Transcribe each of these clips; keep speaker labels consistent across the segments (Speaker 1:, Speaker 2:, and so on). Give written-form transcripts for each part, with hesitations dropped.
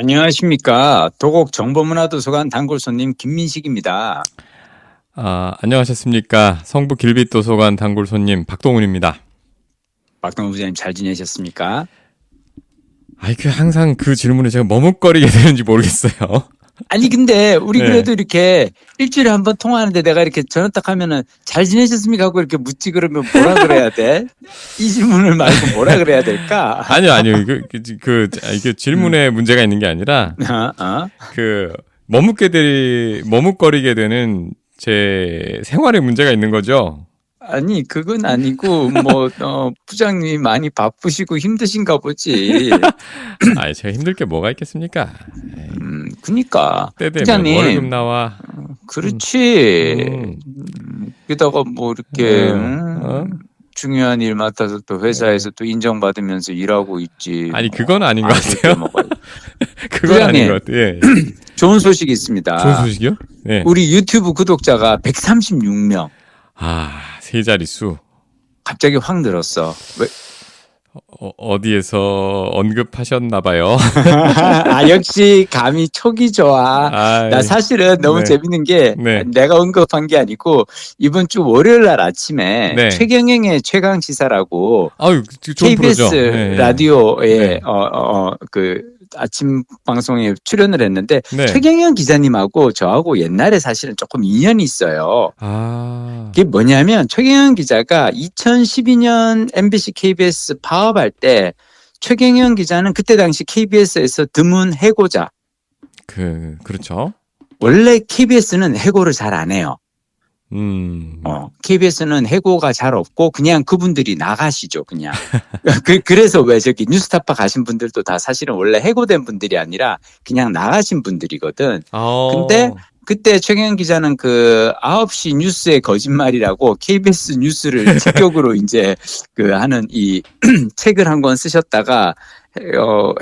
Speaker 1: 안녕하십니까. 도곡 정보문화도서관 단골 손님 김민식입니다.
Speaker 2: 안녕하셨습니까. 성북 길빛도서관 단골 손님 박동훈입니다.
Speaker 1: 박동훈 부장님 잘 지내셨습니까?
Speaker 2: 항상 그 질문에 제가 머뭇거리게 되는지 모르겠어요.
Speaker 1: 아니 근데 우리
Speaker 2: 네.
Speaker 1: 그래도 이렇게 일주일에 한 번 통화하는데 내가 이렇게 전화 딱 하면은 잘 지내셨습니까 하고 이렇게 묻지 그러면 뭐라 그래야 돼? 이 질문을 말고 뭐라 그래야 될까?
Speaker 2: 아니요. 이게 질문에 문제가 있는 게 아니라, 머뭇거리게 되는 제 생활에 문제가 있는 거죠.
Speaker 1: 아니 그건 아니고 부장님이 많이 바쁘시고 힘드신가 보지.
Speaker 2: 제가 힘들 게 뭐가 있겠습니까?
Speaker 1: 그니까
Speaker 2: 때 되면
Speaker 1: 부장님
Speaker 2: 월급 나와.
Speaker 1: 그렇지. 게다가 뭐 이렇게 중요한 일 맡아서 또 회사에서 또 인정받으면서 일하고 있지.
Speaker 2: 아니, 그건 아닌 것 같아요. 그건 아닌 것 같아요. 예.
Speaker 1: 좋은 소식이 있습니다.
Speaker 2: 좋은 소식이요? 네.
Speaker 1: 우리 유튜브 구독자가 136명.
Speaker 2: 세 자릿수.
Speaker 1: 갑자기 확 늘었어. 왜?
Speaker 2: 어디에서 언급하셨나봐요.
Speaker 1: 역시 감이 촉이 좋아. 나 사실은 너무 재밌는 게 내가 언급한 게 아니고 이번 주 월요일 날 아침에 최경영의 최강시사라고 KBS 라디오에 그 아침 방송에 출연을 했는데 최경영 기자님하고 저하고 옛날에 사실은 조금 인연이 있어요. 그게 뭐냐면 최경영 기자가 2012년 MBC KBS 파업할 때 최경영 기자는 그때 당시 KBS에서 드문 해고자.
Speaker 2: 그렇죠.
Speaker 1: 원래 KBS는 해고를 잘 안 해요. KBS는 해고가 잘 없고 그냥 그분들이 나가시죠, 그냥. 그래서 왜 저기 뉴스타파 가신 분들도 다 사실은 원래 해고된 분들이 아니라 그냥 나가신 분들이거든. 근데 그때 최경영 기자는 그 9시 뉴스의 거짓말이라고 KBS 뉴스를 직격으로 이제 하는 이 책을 한 권 쓰셨다가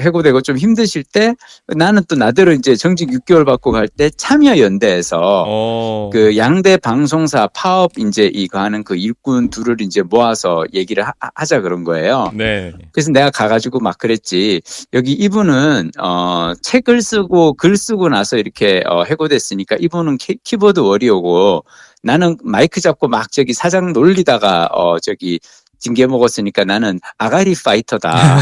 Speaker 1: 해고되고 좀 힘드실 때 나는 또 나대로 이제 정직 6개월 받고 갈 때 참여연대에서 그 양대 방송사 파업 이제 이거 하는 그 일꾼 둘을 이제 모아서 얘기를 하자 그런 거예요.
Speaker 2: 네.
Speaker 1: 그래서 내가 가가지고 막 그랬지. 여기 이분은 책을 쓰고 글 쓰고 나서 이렇게 해고됐으니까 이분은 키보드 워리어고 나는 마이크 잡고 막 저기 사장 놀리다가 저기 징계 먹었으니까 나는 아가리 파이터다.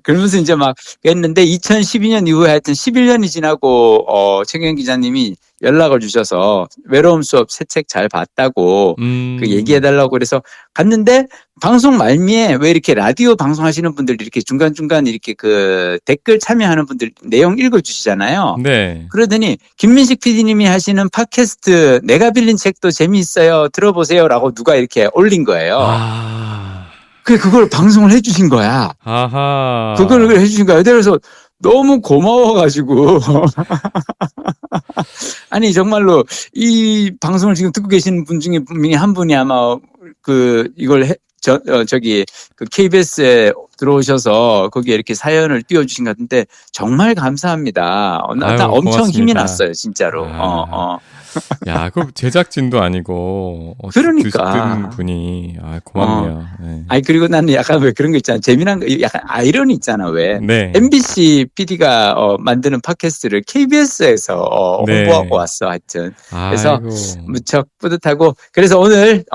Speaker 1: 그러면서 이제 막 했는데 2012년 이후에 하여튼 11년이 지나고 최경영 기자님이 연락을 주셔서 외로움 수업 새 책 잘 봤다고 그 얘기해달라고 그래서 갔는데 방송 말미에 왜 이렇게 라디오 방송하시는 분들 이렇게 중간중간 이렇게 그 댓글 참여하는 분들 내용 읽어주시잖아요.
Speaker 2: 네.
Speaker 1: 그러더니 김민식 PD님이 하시는 팟캐스트 내가 빌린 책도 재미있어요. 들어보세요라고 누가 이렇게 올린 거예요. 그걸 방송을 해주신 거야. 그걸 해주신 거야. 그래서 너무 고마워가지고. 아니, 정말로 이 방송을 지금 듣고 계시는 분 중에 분명히 한 분이 아마 이걸 저기 KBS에 들어오셔서 거기에 이렇게 사연을 띄워주신 것 같은데 정말 감사합니다. 나 엄청
Speaker 2: 고맙습니다.
Speaker 1: 힘이 났어요, 진짜로.
Speaker 2: 야, 그 제작진도 아니고
Speaker 1: 그러니까
Speaker 2: 듣는 분이 고맙네요. 네.
Speaker 1: 아니 그리고 나는 약간 왜 그런 거 있잖아. 재미난 거 약간 아이러니 있잖아. 왜 MBC PD가 만드는 팟캐스트를 KBS에서 홍보하고 왔어. 하여튼 그래서 무척 뿌듯하고 그래서 오늘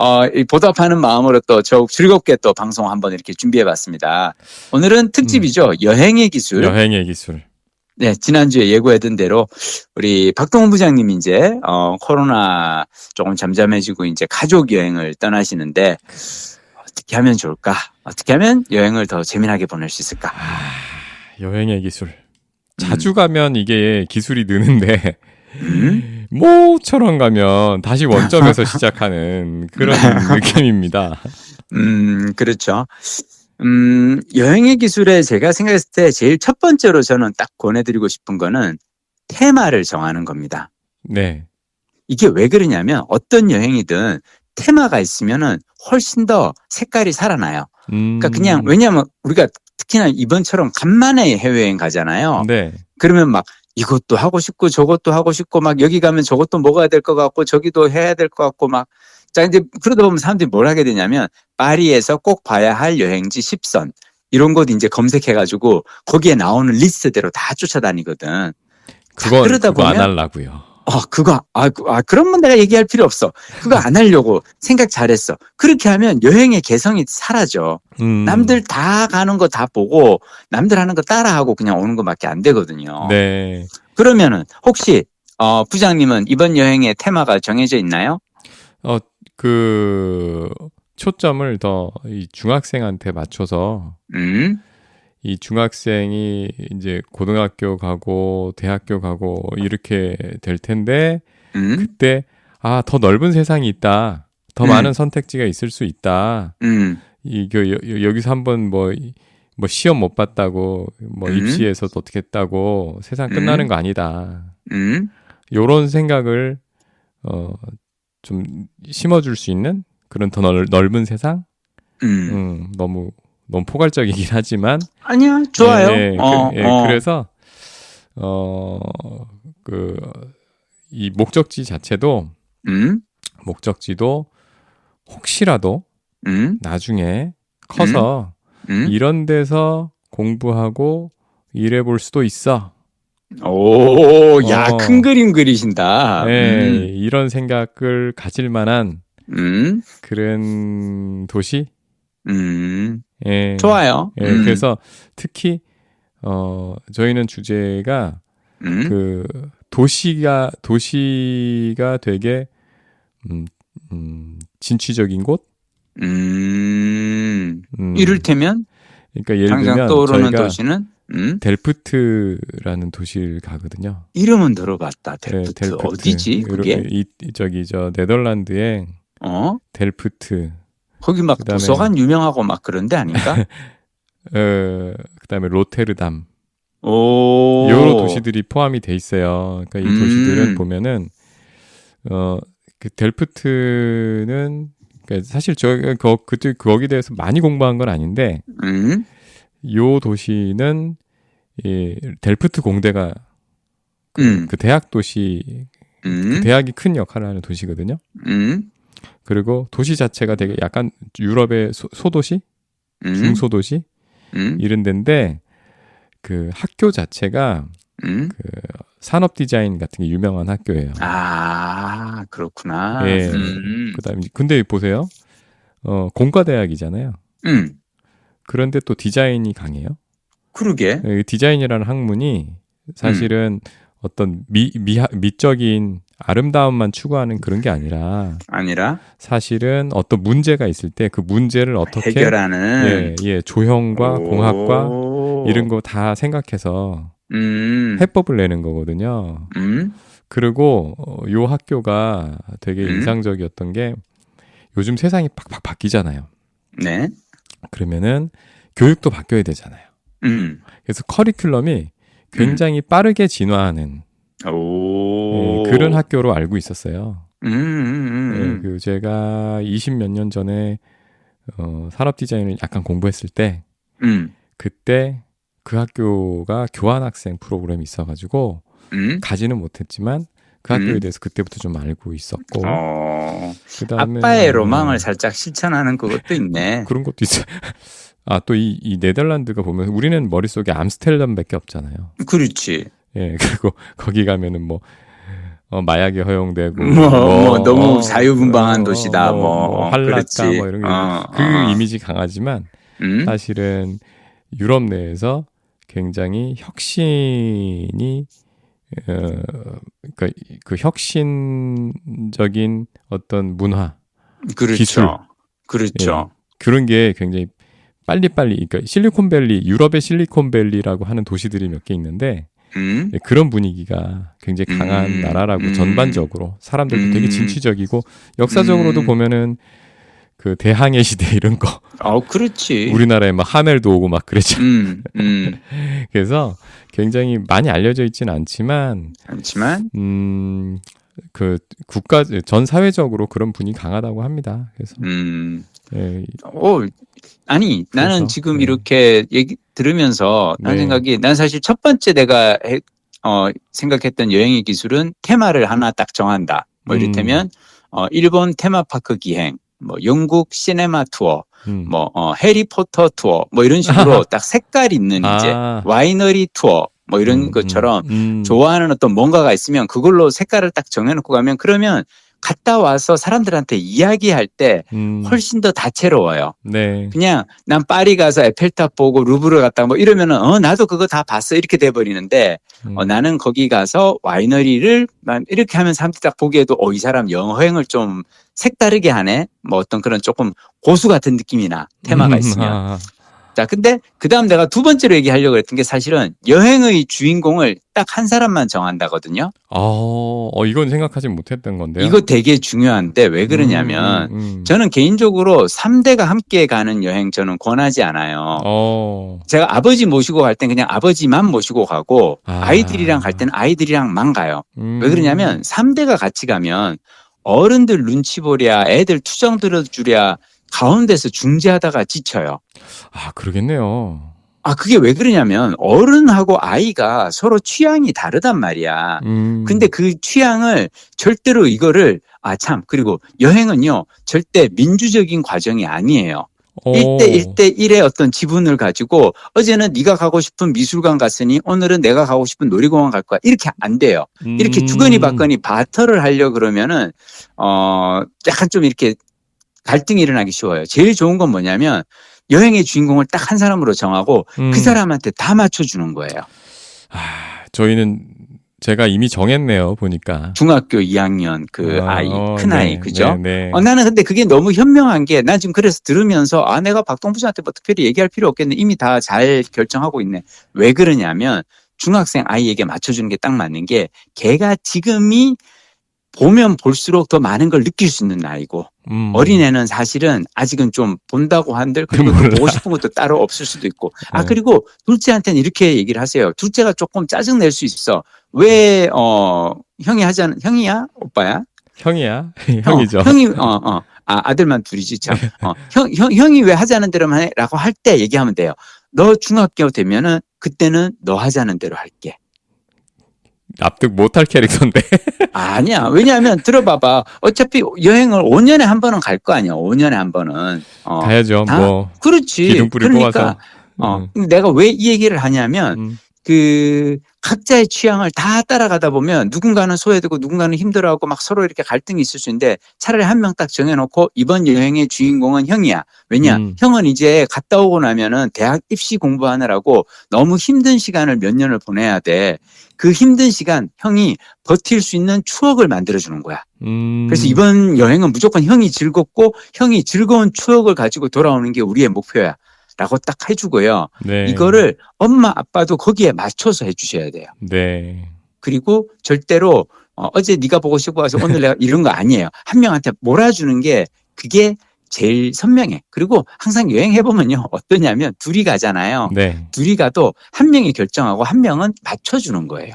Speaker 1: 보답하는 마음으로 또 더욱 즐겁게 또 방송 한번 이렇게 준비해봤습니다. 오늘은 특집이죠. 여행의 기술. 네, 지난주에 예고했던 대로 우리 박동훈 부장님이 이제 코로나 조금 잠잠해지고 이제 가족 여행을 떠나시는데 어떻게 하면 좋을까? 어떻게 하면 여행을 더 재미나게 보낼 수 있을까?
Speaker 2: 여행의 기술. 자주 가면 이게 기술이 느는데 모처럼 가면 다시 원점에서 시작하는 그런 느낌입니다.
Speaker 1: 그렇죠. 여행의 기술에 제가 생각했을 때 제일 첫 번째로 저는 딱 권해드리고 싶은 거는 테마를 정하는 겁니다.
Speaker 2: 네.
Speaker 1: 이게 왜 그러냐면 어떤 여행이든 테마가 있으면은 훨씬 더 색깔이 살아나요. 그러니까 그냥 왜냐하면 우리가 특히나 이번처럼 간만에 해외여행 가잖아요.
Speaker 2: 네.
Speaker 1: 그러면 막 이것도 하고 싶고 저것도 하고 싶고 막 여기 가면 저것도 먹어야 될 것 같고 저기도 해야 될 것 같고 막 자, 이제 그러다 보면 사람들이 뭘 하게 되냐면 파리에서 꼭 봐야 할 여행지 10선, 이런 곳 이제 검색해가지고 거기에 나오는 리스트대로 다 쫓아다니거든. 그러다
Speaker 2: 그거 안
Speaker 1: 보면
Speaker 2: 하려고요.
Speaker 1: 그러면 내가 얘기할 필요 없어. 그거 안 하려고 생각 잘했어. 그렇게 하면 여행의 개성이 사라져. 남들 다 가는 거 다 보고 남들 하는 거 따라하고 그냥 오는 것밖에 안 되거든요.
Speaker 2: 네.
Speaker 1: 그러면은 혹시 부장님은 이번 여행의 테마가 정해져 있나요?
Speaker 2: 그 초점을 더 이 중학생한테 맞춰서 이 중학생이 이제 고등학교 가고 대학교 가고 이렇게 될 텐데 그때 더 넓은 세상이 있다. 더 많은 선택지가 있을 수 있다. 여기서 한번 뭐 시험 못 봤다고 뭐 입시에서도 어떻게 했다고 세상 끝나는 거 아니다. 요런 생각을 좀 심어줄 수 있는 그런 더 넓은 세상? 너무 포괄적이긴 하지만
Speaker 1: 아니야, 좋아요.
Speaker 2: 그래서 이 목적지도 혹시라도 나중에 커서 이런 데서 공부하고 일해볼 수도 있어.
Speaker 1: 큰 그림 그리신다.
Speaker 2: 네, 이런 생각을 가질 만한 그런 도시?
Speaker 1: 좋아요.
Speaker 2: 그래서 특히 저희는 주제가 그 도시가 되게 진취적인 곳?
Speaker 1: 이를테면
Speaker 2: 그러니까 예를
Speaker 1: 당장
Speaker 2: 들면
Speaker 1: 떠오르는
Speaker 2: 저희가
Speaker 1: 도시는
Speaker 2: 델프트라는 도시를 가거든요.
Speaker 1: 이름은 들어봤다. 델프트.
Speaker 2: 델프트.
Speaker 1: 어디지 그게?
Speaker 2: 저 네덜란드의 델프트.
Speaker 1: 거기 막 도서관 유명하고 막 그런 데 아닌가?
Speaker 2: 그다음에 로테르담. 여러 도시들이 포함이 돼 있어요. 그러니까 이 도시들은 보면은 그 델프트는 그러니까 사실 저희가 그때 거기에 대해서 많이 공부한 건 아닌데 요 도시는 이 델프트 공대가 그 대학 도시 그 대학이 큰 역할을 하는 도시거든요. 그리고 도시 자체가 되게 약간 유럽의 소도시, 중소도시 이런 데인데 그 학교 자체가 그 산업 디자인 같은 게 유명한 학교예요.
Speaker 1: 그렇구나.
Speaker 2: 예. 그다음에 근데 보세요. 공과대학이잖아요. 그런데 또 디자인이 강해요.
Speaker 1: 그러게.
Speaker 2: 디자인이라는 학문이 사실은 어떤 미적인 아름다움만 추구하는 그런 게 아니라 사실은 어떤 문제가 있을 때 그 문제를 어떻게
Speaker 1: 해결하는
Speaker 2: 조형과 공학과 이런 거 다 생각해서 해법을 내는 거거든요. 그리고 요 학교가 되게 인상적이었던 게 요즘 세상이 팍팍 바뀌잖아요.
Speaker 1: 네.
Speaker 2: 그러면은 교육도 바뀌어야 되잖아요. 그래서 커리큘럼이 굉장히 빠르게 진화하는 그런 학교로 알고 있었어요. 그 제가 20몇 년 전에 산업 디자인을 약간 공부했을 때 그때 그 학교가 교환학생 프로그램이 있어가지고 가지는 못했지만 그 학교에 대해서 그때부터 좀 알고 있었고 그다음에
Speaker 1: 아빠의 로망을 살짝 실천하는 그것도 있네.
Speaker 2: 그런 것도 있어요. 또 이 네덜란드가 보면 우리는 머릿속에 암스테르담밖에 없잖아요.
Speaker 1: 그렇지.
Speaker 2: 예, 그리고 거기 가면은 뭐 마약이 허용되고
Speaker 1: 너무 자유분방한 도시다.
Speaker 2: 활락가 이런 게 이미지 강하지만 사실은 유럽 내에서 굉장히 혁신이 그러니까 그 혁신적인 어떤 문화, 기술,
Speaker 1: 그렇죠.
Speaker 2: 그런 게 굉장히 빨리빨리 그러니까 실리콘밸리, 유럽의 실리콘밸리라고 하는 도시들이 몇 개 있는데 그런 분위기가 굉장히 강한 나라라고 전반적으로 사람들도 되게 진취적이고 역사적으로도 보면은 그 대항해 시대 이런 거.
Speaker 1: 그렇지.
Speaker 2: 우리나라에 막 하멜도 오고 막 그랬잖아요. 그래서 굉장히 많이 알려져 있지는 않지만 그 국가 전 사회적으로 그런 분이 강하다고 합니다. 그래서
Speaker 1: 아니 나는 지금 이렇게 얘기 들으면서 난 생각이 난 사실 첫 번째 내가 생각했던 여행의 기술은 테마를 하나 딱 정한다. 뭐 이를테면 일본 테마파크 기행. 뭐 영국 시네마 투어,
Speaker 2: 음.
Speaker 1: 뭐 해리포터 투어, 뭐 이런 식으로 딱 색깔 있는 이제
Speaker 2: 아.
Speaker 1: 와이너리 투어, 뭐 이런 것처럼 좋아하는 어떤 뭔가가 있으면 그걸로 색깔을 딱 정해놓고 가면 그러면 갔다 와서 사람들한테 이야기할 때 훨씬 더 다채로워요.
Speaker 2: 네.
Speaker 1: 그냥 난 파리 가서 에펠탑 보고 루브르 갔다 뭐 이러면은 나도 그거 다 봤어 이렇게 돼버리는데 나는 거기 가서 와이너리를 이렇게 하면 사람들이 딱 보기에도 이 사람 여행을 좀 색다르게 하네. 뭐 어떤 그런 조금 고수 같은 느낌이나 테마가 있으면. 자, 근데 그 다음 내가 두 번째로 얘기하려고 했던 게 사실은 여행의 주인공을 딱 한 사람만 정한다거든요.
Speaker 2: 이건 생각하지 못했던 건데요.
Speaker 1: 이거 되게 중요한데 왜 그러냐면 저는 개인적으로 3대가 함께 가는 여행 저는 권하지 않아요. 제가 아버지 모시고 갈 땐 그냥 아버지만 모시고 가고 아이들이랑 갈 때는 아이들이랑만 가요. 왜 그러냐면 3대가 같이 가면 어른들 눈치 보랴 애들 투정 들어주랴 가운데서 중재하다가 지쳐요.
Speaker 2: 그러겠네요.
Speaker 1: 그게 왜 그러냐면 어른하고 아이가 서로 취향이 다르단 말이야. 근데 그 취향을 절대로 이거를 그리고 여행은요 절대 민주적인 과정이 아니에요. 1대1의 어떤 지분을 가지고 어제는 네가 가고 싶은 미술관 갔으니 오늘은 내가 가고 싶은 놀이공원 갈 거야. 이렇게 안 돼요. 이렇게 주거니 받거니 바터를 하려고 그러면은 약간 좀 이렇게 갈등이 일어나기 쉬워요. 제일 좋은 건 뭐냐면 여행의 주인공을 딱 한 사람으로 정하고 그 사람한테 다 맞춰주는 거예요.
Speaker 2: 저희는 제가 이미 정했네요. 보니까.
Speaker 1: 중학교 2학년 그 아이, 큰 아이, 그죠?
Speaker 2: 네.
Speaker 1: 나는 근데 그게 너무 현명한 게 난 지금 그래서 들으면서 내가 박동부 씨한테 뭐 특별히 얘기할 필요 없겠네. 이미 다 잘 결정하고 있네. 왜 그러냐면 중학생 아이에게 맞춰주는 게 딱 맞는 게 걔가 지금이 보면 볼수록 더 많은 걸 느낄 수 있는 나이고 어린애는 사실은 아직은 좀 본다고 한들 그리고 또 보고 싶은 것도 따로 없을 수도 있고 그리고 둘째한테는 이렇게 얘기를 하세요. 둘째가 조금 짜증낼 수 있어. 왜 형이 하자는 형이야? 오빠야?
Speaker 2: 형이야? 형이죠.
Speaker 1: 형이 아들만 둘이지 참. 형이 왜 하자는 대로만 해? 라고 할 때 얘기하면 돼요. 너 중학교 되면은 그때는 너 하자는 대로 할게.
Speaker 2: 납득 못할 캐릭터인데.
Speaker 1: 아니야. 왜냐하면 들어봐봐. 어차피 여행을 5년에 한 번은 갈 거 아니야. 5년에 한 번은.
Speaker 2: 가야죠. 뭐.
Speaker 1: 그렇지.
Speaker 2: 기둥뿌리 뽑아서.
Speaker 1: 내가 왜 이 얘기를 하냐면 그 각자의 취향을 다 따라가다 보면 누군가는 소외되고 누군가는 힘들어하고 막 서로 이렇게 갈등이 있을 수 있는데 차라리 한 명 딱 정해놓고 이번 여행의 주인공은 형이야. 왜냐? 형은 이제 갔다 오고 나면은 대학 입시 공부하느라고 너무 힘든 시간을 몇 년을 보내야 돼. 그 힘든 시간 형이 버틸 수 있는 추억을 만들어주는 거야. 그래서 이번 여행은 무조건 형이 즐겁고 형이 즐거운 추억을 가지고 돌아오는 게 우리의 목표야. 라고 딱 해주고요.
Speaker 2: 네.
Speaker 1: 이거를 엄마 아빠도 거기에 맞춰서 해주셔야 돼요.
Speaker 2: 네.
Speaker 1: 그리고 절대로 어제 네가 보고 싶어 와서 오늘 내가 이런 거 아니에요. 한 명한테 몰아주는 게 그게 제일 선명해. 그리고 항상 여행해보면요. 어떠냐면 둘이 가잖아요.
Speaker 2: 네.
Speaker 1: 둘이 가도 한 명이 결정하고 한 명은 맞춰주는 거예요.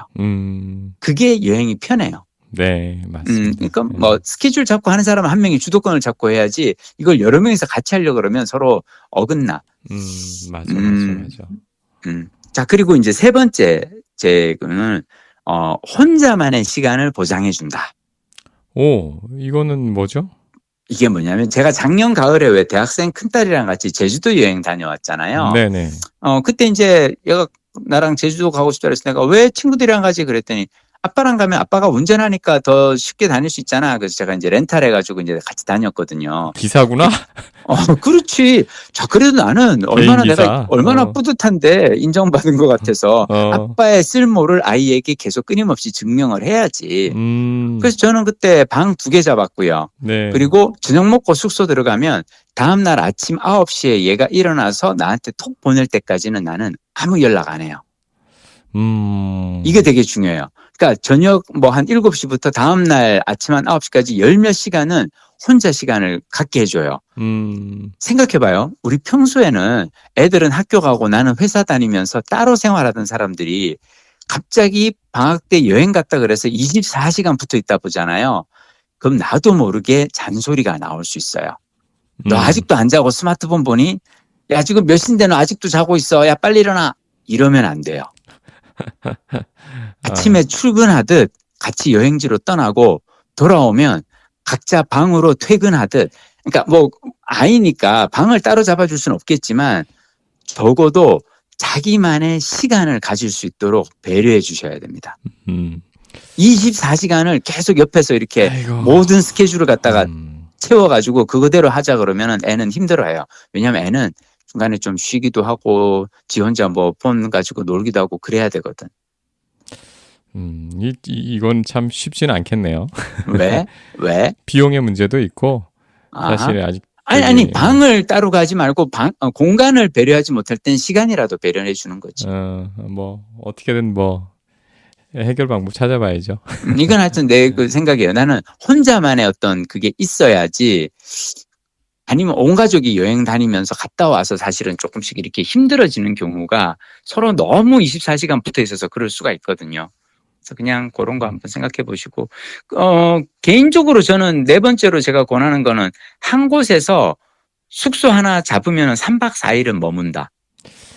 Speaker 1: 그게 여행이 편해요.
Speaker 2: 네, 맞습니다.
Speaker 1: 그러니까 뭐 스케줄 잡고 하는 사람은 한 명이 주도권을 잡고 해야지 이걸 여러 명이서 같이 하려고 그러면 서로 어긋나.
Speaker 2: 맞아.
Speaker 1: 자, 그리고 이제 세 번째 제는 혼자만의 시간을 보장해 준다.
Speaker 2: 이거는 뭐죠?
Speaker 1: 이게 뭐냐면 제가 작년 가을에 왜 대학생 큰딸이랑 같이 제주도 여행 다녀왔잖아요.
Speaker 2: 네네.
Speaker 1: 그때 이제 얘가 나랑 제주도 가고 싶다 그래서 내가 왜 친구들이랑 가지 그랬더니 아빠랑 가면 아빠가 운전하니까 더 쉽게 다닐 수 있잖아. 그래서 제가 이제 렌탈 해가지고 이제 같이 다녔거든요.
Speaker 2: 기사구나?
Speaker 1: 그렇지. 자, 그래도 나는 내가 얼마나 뿌듯한데 인정받은 것 같아서 아빠의 쓸모를 아이에게 계속 끊임없이 증명을 해야지. 그래서 저는 그때 방 2개 잡았고요.
Speaker 2: 네.
Speaker 1: 그리고 저녁 먹고 숙소 들어가면 다음날 아침 9시에 얘가 일어나서 나한테 톡 보낼 때까지는 나는 아무 연락 안 해요. 이게 되게 중요해요. 그러니까 저녁 뭐 한 7시부터 다음날 아침 한 9시까지 열 몇 시간은 혼자 시간을 갖게 해줘요. 생각해봐요. 우리 평소에는 애들은 학교 가고 나는 회사 다니면서 따로 생활하던 사람들이 갑자기 방학 때 여행 갔다 그래서 24시간 붙어 있다 보잖아요. 그럼 나도 모르게 잔소리가 나올 수 있어요. 너 아직도 안 자고 스마트폰 보니? 야, 지금 몇 시인데 너 아직도 자고 있어. 야, 빨리 일어나. 이러면 안 돼요. 아침에 출근하듯 같이 여행지로 떠나고 돌아오면 각자 방으로 퇴근하듯 그러니까 뭐 아이니까 방을 따로 잡아줄 수는 없겠지만 적어도 자기만의 시간을 가질 수 있도록 배려해 주셔야 됩니다.
Speaker 2: 음.
Speaker 1: 24시간을 계속 옆에서 이렇게
Speaker 2: 아이고.
Speaker 1: 모든 스케줄을 갖다가 채워가지고 그거대로 하자 그러면은 애는 힘들어해요. 왜냐하면 애는 중간에 좀 쉬기도 하고 지 혼자 뭐 폰 가지고 놀기도 하고 그래야 되거든.
Speaker 2: 이건 참 쉽지는 않겠네요.
Speaker 1: 왜? 왜?
Speaker 2: 비용의 문제도 있고 사실
Speaker 1: 아하.
Speaker 2: 아직
Speaker 1: 아니 방을 따로 가지 말고 공간을 배려하지 못할 땐 시간이라도 배려해 주는 거지.
Speaker 2: 뭐 어떻게든 뭐 해결 방법 찾아봐야죠.
Speaker 1: 이건 하여튼 내 그 생각이에요. 나는 혼자만의 어떤 그게 있어야지. 아니면 온 가족이 여행 다니면서 갔다 와서 사실은 조금씩 이렇게 힘들어지는 경우가 서로 너무 24시간 붙어 있어서 그럴 수가 있거든요. 그래서 그냥 그런 거 한번 생각해 보시고, 개인적으로 저는 네 번째로 제가 권하는 거는 한 곳에서 숙소 하나 잡으면 3박 4일은 머문다.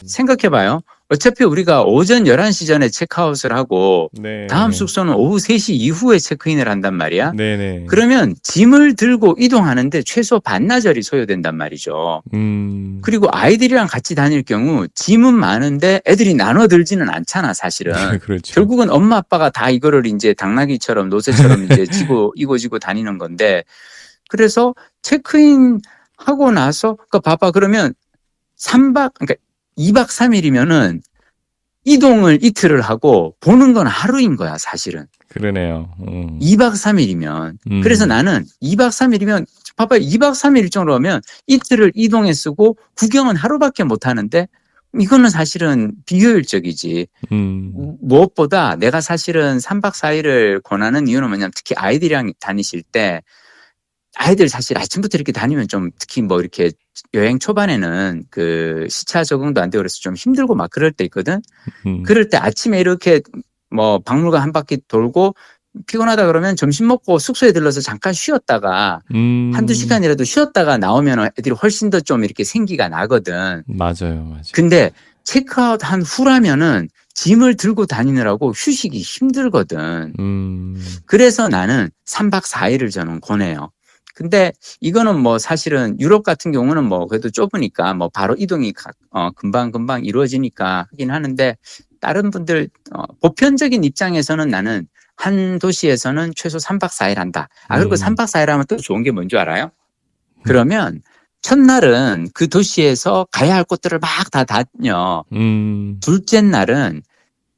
Speaker 1: 생각해 봐요. 어차피 우리가 오전 11시 전에 체크아웃을 하고
Speaker 2: 네.
Speaker 1: 다음 숙소는 오후 3시 이후에 체크인을 한단 말이야.
Speaker 2: 네네.
Speaker 1: 그러면 짐을 들고 이동하는데 최소 반나절이 소요된단 말이죠. 그리고 아이들이랑 같이 다닐 경우 짐은 많은데 애들이 나눠 들지는 않잖아, 사실은.
Speaker 2: 그렇죠.
Speaker 1: 결국은 엄마 아빠가 다 이거를 이제 당나귀처럼 노새처럼 이제 이고 지고 다니는 건데, 그래서 체크인 하고 나서 그러니까 봐봐, 그러면 그러니까 2박 3일이면은 이동을 이틀을 하고 보는 건 하루인 거야, 사실은.
Speaker 2: 그러네요.
Speaker 1: 2박 3일이면. 그래서 나는 2박 3일이면, 봐봐, 2박 3일 일정으로 하면 이틀을 이동에 쓰고 구경은 하루밖에 못 하는데, 이거는 사실은 비효율적이지. 무엇보다 내가 사실은 3박 4일을 권하는 이유는 뭐냐면, 특히 아이들이랑 다니실 때, 아이들 사실 아침부터 이렇게 다니면 좀 특히 뭐 이렇게 여행 초반에는 그 시차 적응도 안 되고 그래서 좀 힘들고 막 그럴 때 있거든. 그럴 때 아침에 이렇게 뭐 박물관 한 바퀴 돌고 피곤하다 그러면 점심 먹고 숙소에 들러서 잠깐 쉬었다가 한두 시간이라도 쉬었다가 나오면 애들이 훨씬 더 좀 이렇게 생기가 나거든.
Speaker 2: 맞아요.
Speaker 1: 근데 체크아웃 한 후라면은 짐을 들고 다니느라고 휴식이 힘들거든. 그래서 나는 3박 4일을 저는 권해요. 근데 이거는 뭐 사실은 유럽 같은 경우는 뭐 그래도 좁으니까 뭐 바로 이동이 금방 이루어지니까 하긴 하는데, 다른 분들 보편적인 입장에서는 나는 한 도시에서는 최소 3박 4일 한다. 그리고 3박 4일 하면 또 좋은 게 뭔지 알아요? 그러면 첫날은 그 도시에서 가야 할 곳들을 막 다 다녀. 둘째 날은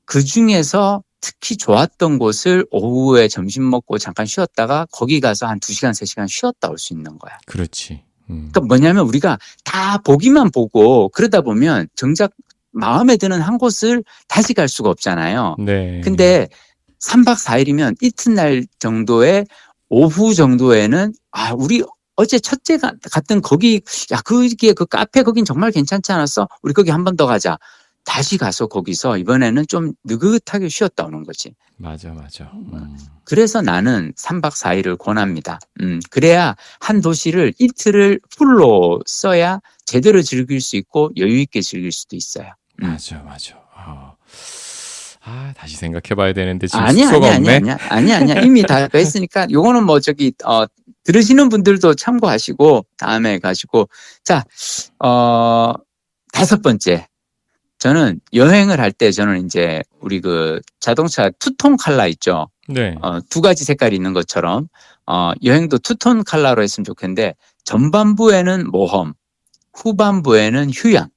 Speaker 1: 그 중에서 특히 좋았던 곳을 오후에 점심 먹고 잠깐 쉬었다가 거기 가서 한 2시간, 3시간 쉬었다 올 수 있는 거야.
Speaker 2: 그렇지.
Speaker 1: 그러니까 뭐냐면 우리가 다 보기만 보고 그러다 보면 정작 마음에 드는 한 곳을 다시 갈 수가 없잖아요.
Speaker 2: 네.
Speaker 1: 근데 3박 4일이면 이튿날 정도의 오후 정도에는 우리 어제 첫째 갔던 거기, 그게 그 카페 거긴 정말 괜찮지 않았어? 우리 거기 한 번 더 가자. 다시 가서 거기서 이번에는 좀 느긋하게 쉬었다 오는 거지.
Speaker 2: 맞아.
Speaker 1: 그래서 나는 3박 4일을 권합니다. 그래야 한 도시를 이틀을 풀로 써야 제대로 즐길 수 있고 여유 있게 즐길 수도 있어요.
Speaker 2: 맞아. 다시 생각해봐야 되는데 지금 숙소가 없네.
Speaker 1: 아니야. 이미 다 했으니까 요거는 뭐 들으시는 분들도 참고하시고 다음에 가시고. 자, 5번째. 저는 여행을 할 때 저는 이제 우리 그 자동차 투톤 컬러 있죠.
Speaker 2: 네.
Speaker 1: 2가지 색깔이 있는 것처럼 여행도 투톤 컬러로 했으면 좋겠는데, 전반부에는 모험, 후반부에는 휴양.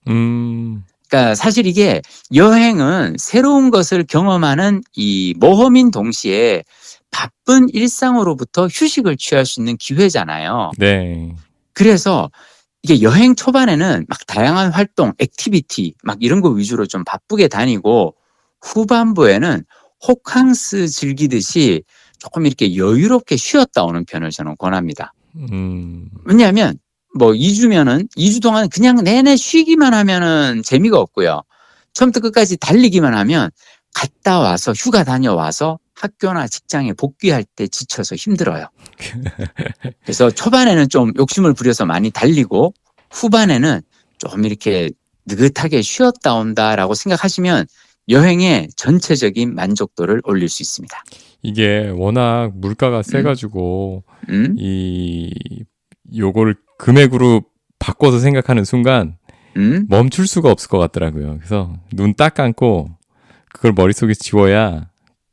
Speaker 1: 그러니까 사실 이게 여행은 새로운 것을 경험하는 이 모험인 동시에 바쁜 일상으로부터 휴식을 취할 수 있는 기회잖아요.
Speaker 2: 네.
Speaker 1: 그래서 이게 여행 초반에는 막 다양한 활동, 액티비티 막 이런 거 위주로 좀 바쁘게 다니고, 후반부에는 호캉스 즐기듯이 조금 이렇게 여유롭게 쉬었다 오는 편을 저는 권합니다. 왜냐하면 뭐 2주 동안 그냥 내내 쉬기만 하면은 재미가 없고요. 처음부터 끝까지 달리기만 하면 갔다 와서 휴가 다녀와서 학교나 직장에 복귀할 때 지쳐서 힘들어요. 그래서 초반에는 좀 욕심을 부려서 많이 달리고 후반에는 좀 이렇게 느긋하게 쉬었다 온다라고 생각하시면 여행의 전체적인 만족도를 올릴 수 있습니다.
Speaker 2: 이게 워낙 물가가 세가지고 이 요거를 금액으로 바꿔서 생각하는 순간 멈출 수가 없을 것 같더라고요. 그래서 눈 딱 감고 그걸 머릿속에 지워야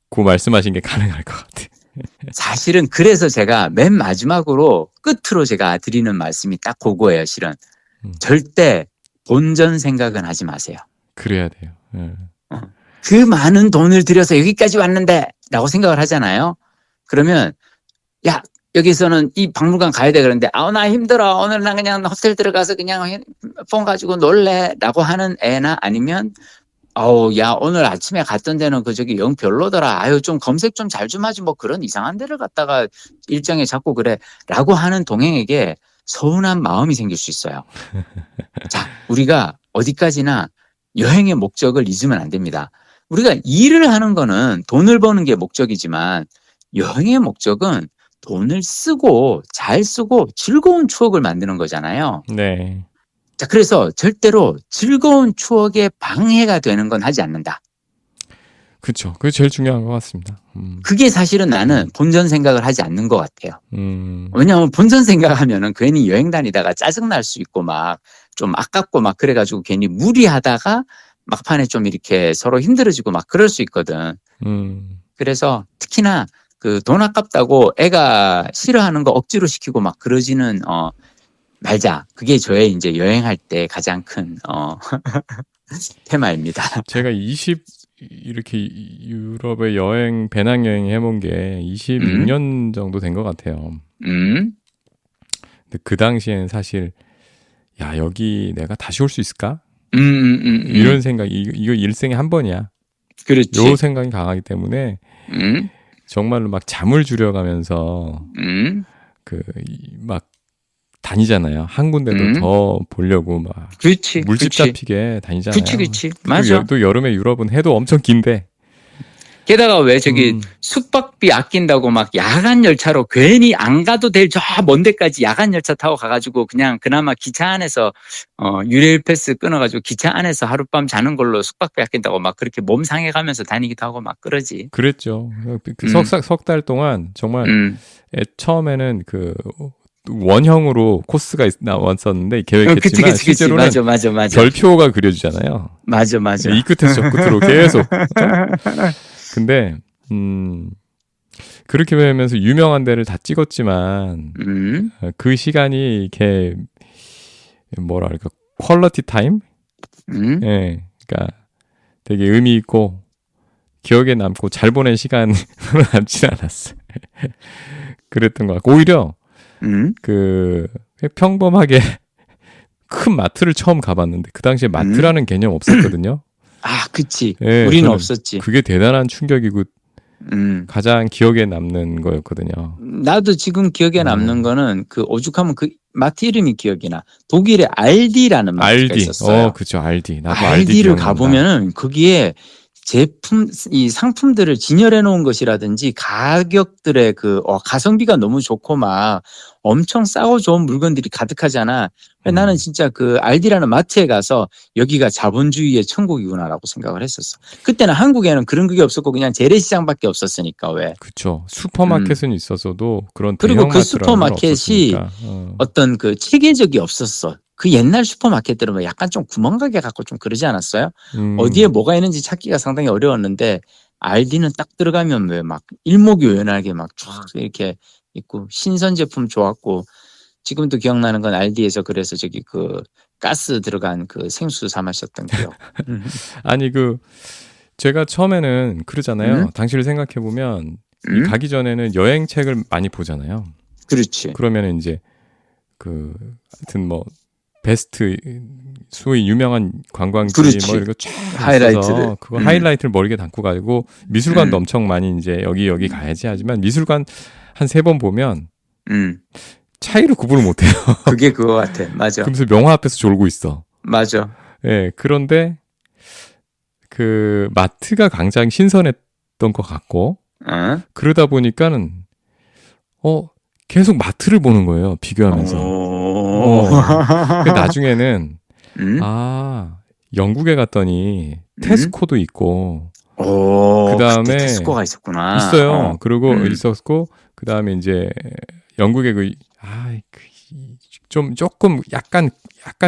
Speaker 2: 그 말씀하신 게 가능할 것 같아요.
Speaker 1: 사실은 그래서 제가 맨 마지막으로 끝으로 제가 드리는 말씀이 딱 그거예요, 실은. 절대 본전 생각은 하지 마세요.
Speaker 2: 그래야 돼요. 예.
Speaker 1: 그 많은 돈을 들여서 여기까지 왔는데 라고 생각을 하잖아요. 그러면 야, 여기서는 이 박물관 가야 돼. 그런데 나 힘들어. 오늘 나 그냥 호텔 들어가서 그냥 폰 가지고 놀래 라고 하는 애나 아니면 야, 오늘 아침에 갔던 데는 저기 영 별로더라. 아유, 좀 검색 좀 잘 좀 하지. 뭐 그런 이상한 데를 갔다가 일정에 잡고 그래. 라고 하는 동행에게 서운한 마음이 생길 수 있어요. 자, 우리가 어디까지나 여행의 목적을 잊으면 안 됩니다. 우리가 일을 하는 거는 돈을 버는 게 목적이지만 여행의 목적은 돈을 쓰고 잘 쓰고 즐거운 추억을 만드는 거잖아요.
Speaker 2: 네.
Speaker 1: 자, 그래서 절대로 즐거운 추억에 방해가 되는 건 하지 않는다.
Speaker 2: 그렇죠. 그게 제일 중요한 것 같습니다.
Speaker 1: 그게 사실은 나는 본전 생각을 하지 않는 것 같아요.
Speaker 2: 음.
Speaker 1: 왜냐하면 본전 생각하면은 괜히 여행 다니다가 짜증날 수 있고 막 좀 아깝고 막 그래가지고 괜히 무리하다가 막판에 좀 이렇게 서로 힘들어지고 막 그럴 수 있거든. 그래서 특히나 그 돈 아깝다고 애가 싫어하는 거 억지로 시키고 막 그러지는 말자. 그게 저의 이제 여행할 때 가장 큰 테마입니다.
Speaker 2: 제가 이렇게 유럽에 여행 배낭여행 해본 게 26년 정도 된 것 같아요. 근데 그 당시에는 사실 야, 여기 내가 다시 올 수 있을까? 이런 생각이 이거 일생에 한 번이야.
Speaker 1: 그렇지.
Speaker 2: 요 생각이 강하기 때문에 정말로 막 잠을 줄여가면서 막 다니잖아요. 한 군데도 더 보려고 막
Speaker 1: 그렇지.
Speaker 2: 물집
Speaker 1: 그렇지.
Speaker 2: 잡히게 다니잖아요.
Speaker 1: 그렇지. 맞아.
Speaker 2: 또 여름에 유럽은 해도 엄청 긴데.
Speaker 1: 게다가 왜 저기 숙박비 아낀다고 막 야간 열차로 괜히 안 가도 될 저 먼 데까지 야간 열차 타고 가가지고 그냥 그나마 기차 안에서 유레일 패스 끊어가지고 기차 안에서 하룻밤 자는 걸로 숙박비 아낀다고 막 그렇게 몸 상해가면서 다니기도 하고 막 그러지.
Speaker 2: 그랬죠. 석 달 동안 정말 처음에는 그 원형으로 코스가 나왔었는데 계획했지만
Speaker 1: 그치.
Speaker 2: 실제로는
Speaker 1: 맞아.
Speaker 2: 별표가 그려지잖아요.
Speaker 1: 맞아.
Speaker 2: 이 끝에서 저 끝으로 계속. 근데 그렇게 되면서 유명한 데를 다 찍었지만 그 시간이 이렇게 뭐랄까 퀄리티 타임? 예, 그러니까 되게 의미 있고 기억에 남고 잘 보낸 시간으로 남진 않았어요. 그랬던 것 같고 오히려 그 평범하게 큰 마트를 처음 가봤는데 그 당시에 마트라는 개념 없었거든요.
Speaker 1: 그치.
Speaker 2: 예,
Speaker 1: 우리는 없었지.
Speaker 2: 그게 대단한 충격이고 가장 기억에 남는 거였거든요.
Speaker 1: 나도 지금 기억에 남는 거는 그 오죽하면 그 마트 이름이 기억이 나. 독일의 알디라는 마트가 있었어요.
Speaker 2: 그죠. 알디. 나도
Speaker 1: 알디를 가보면은 거기에 이 상품들을 진열해 놓은 것이라든지 가격들의 가성비가 너무 좋고 막 엄청 싸고 좋은 물건들이 가득하잖아. 나는 진짜 그 알디라는 마트에 가서 여기가 자본주의의 천국이구나라고 생각을 했었어. 그때는 한국에는 그런 게 없었고 그냥 재래시장밖에 없었으니까 왜.
Speaker 2: 그렇죠. 슈퍼마켓은 있었어도 그런
Speaker 1: 그리고 그
Speaker 2: 대형마트라는
Speaker 1: 슈퍼마켓이
Speaker 2: 건 없었으니까.
Speaker 1: 어떤 그 체계적이 없었어. 그 옛날 슈퍼마켓들은 뭐 약간 좀 구멍가게 갖고 좀 그러지 않았어요? 어디에 뭐가 있는지 찾기가 상당히 어려웠는데 알디는 딱 들어가면 왜 막 일목요연하게 막 쫙 이렇게 있고 신선 제품 좋았고 지금도 기억나는 건 알디에서 그래서 저기 그 가스 들어간 그 생수 사 마셨던 기억.
Speaker 2: 아니 제가 처음에는 그러잖아요. 당시를 생각해 보면 가기 전에는 여행책을 많이 보잖아요.
Speaker 1: 그렇지.
Speaker 2: 그러면 이제 하여튼 뭐 베스트 소위 유명한 관광지
Speaker 1: 그렇지.
Speaker 2: 뭐 이런 거 쫙
Speaker 1: 하이라이트를.
Speaker 2: 그거 하이라이트를 머리에 담고 가지고 미술관도 엄청 많이 이제 여기 가야지 하지만 미술관 한 3번 보면 차이를 구분을 못 해요.
Speaker 1: 그게 그거 같아. 맞아.
Speaker 2: 그러면서 명화 앞에서 졸고 있어.
Speaker 1: 맞아.
Speaker 2: 예, 그런데 그 마트가 가장 신선했던 것 같고 그러다 보니까는 계속 마트를 보는 거예요. 비교하면서. 나중에는 영국에 갔더니 테스코도 있고 그다음에
Speaker 1: 테스코가 있었구나.
Speaker 2: 있어요. 그리고 있었고 그다음에 이제 영국에 조금 약간